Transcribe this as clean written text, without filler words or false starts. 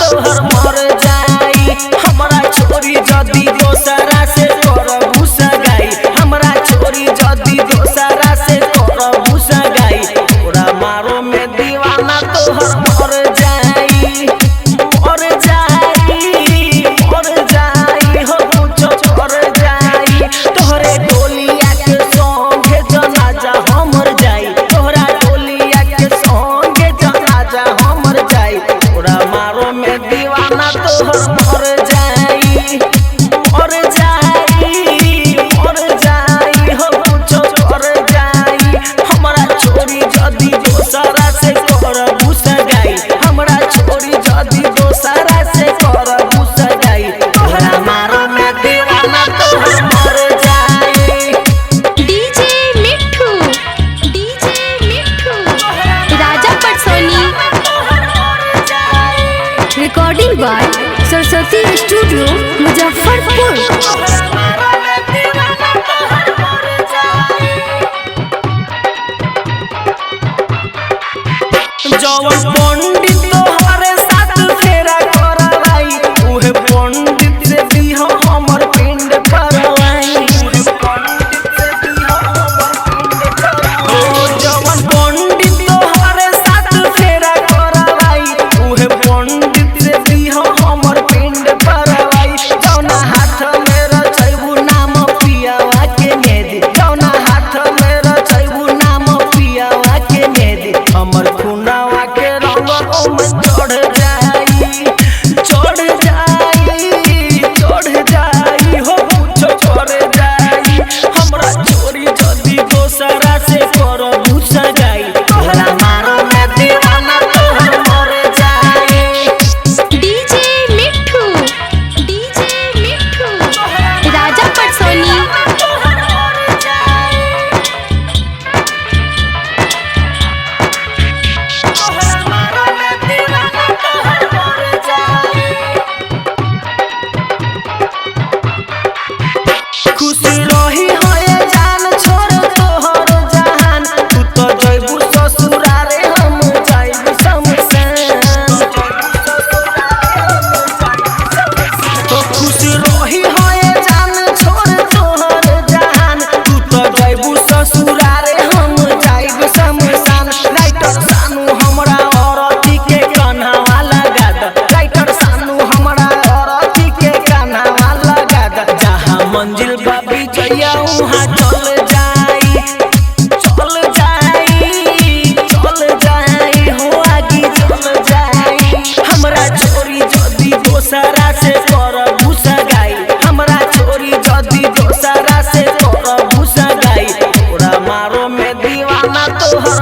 तोहर मर जाई। हमरा छोरी जदी दोसरा से करबू सगाई, हमरा छोरी जदी दोसरा से करबू सगाई, तोरा मारो में दीवाना तोहर मर जाई, मर जाई, मर जाई हो कुछो कर जाई। तोहरे डोलिया के संगे जनाजा हमर जाई, तोहरा डोलिया के संगे जनाजा हमर जाई, तोरा मारो में दीवाना तोहर मर जाई, मर जाई, मर जाई हो कुछो कर जाई। हमरा छोरी जदी दोसरा से करबू सगाई, हमरा छोरी जदी दोसरा से करबू सगाई, तोहरा मारो में दीवाना तोहर मर जाई। DJ Mithu, DJ Mithu, Raja Patsoni. Recording by Saraswati studio Muzaffarpur. जवन पंडित तोहरे साथ फेरा करवाई, उहे पंडित से बिहा हमर पिंड परवाई। जवन पंडित तोहरे साथ फेरा करवाई, उहे पंडित से बिहा हमर पिंड परवाई। जौना हाथ में रचैबू नाम पियावा के मेहदी, जौना हाथ में रचैबू नाम पियावा के मेहदी, हमर खुनावा के रंग ओमे चढ़ जाई, चढ़ जाई, चढ़ जाई हो कुछो कर जाई। हमरा छोरी जदी दोसरा से करबू सगाई, तोहरा मारो में दीवाना तोहर मर जाई। डीजे मिठू, डीजे मिठू, राजा पटसोनी। खुश रही होए जान छोड़ तोहर जहान, तू तो जइबू ससुरारे हम जाइबू शमशान। तो खुश रही होए जान छोड़ तोहर जहान, तू तो जइबू ससुरारे हम जाइबू शमशान। राइटर सानू हमरा औरती के कन्हवा लगा द, राइटर सानू हमरा औरती के कन्हवा लगा द। जहाँ मंजिल बाबी जइया उहाँ चल जाई, चल जाई, चल जाई हो आगे चल जाई। हमरा छोरी जदी दोसरा से करबू सगाई, हमरा छोरी जदी दोसरा से करबू सगाई, तोरा मारो में दीवाना तोहर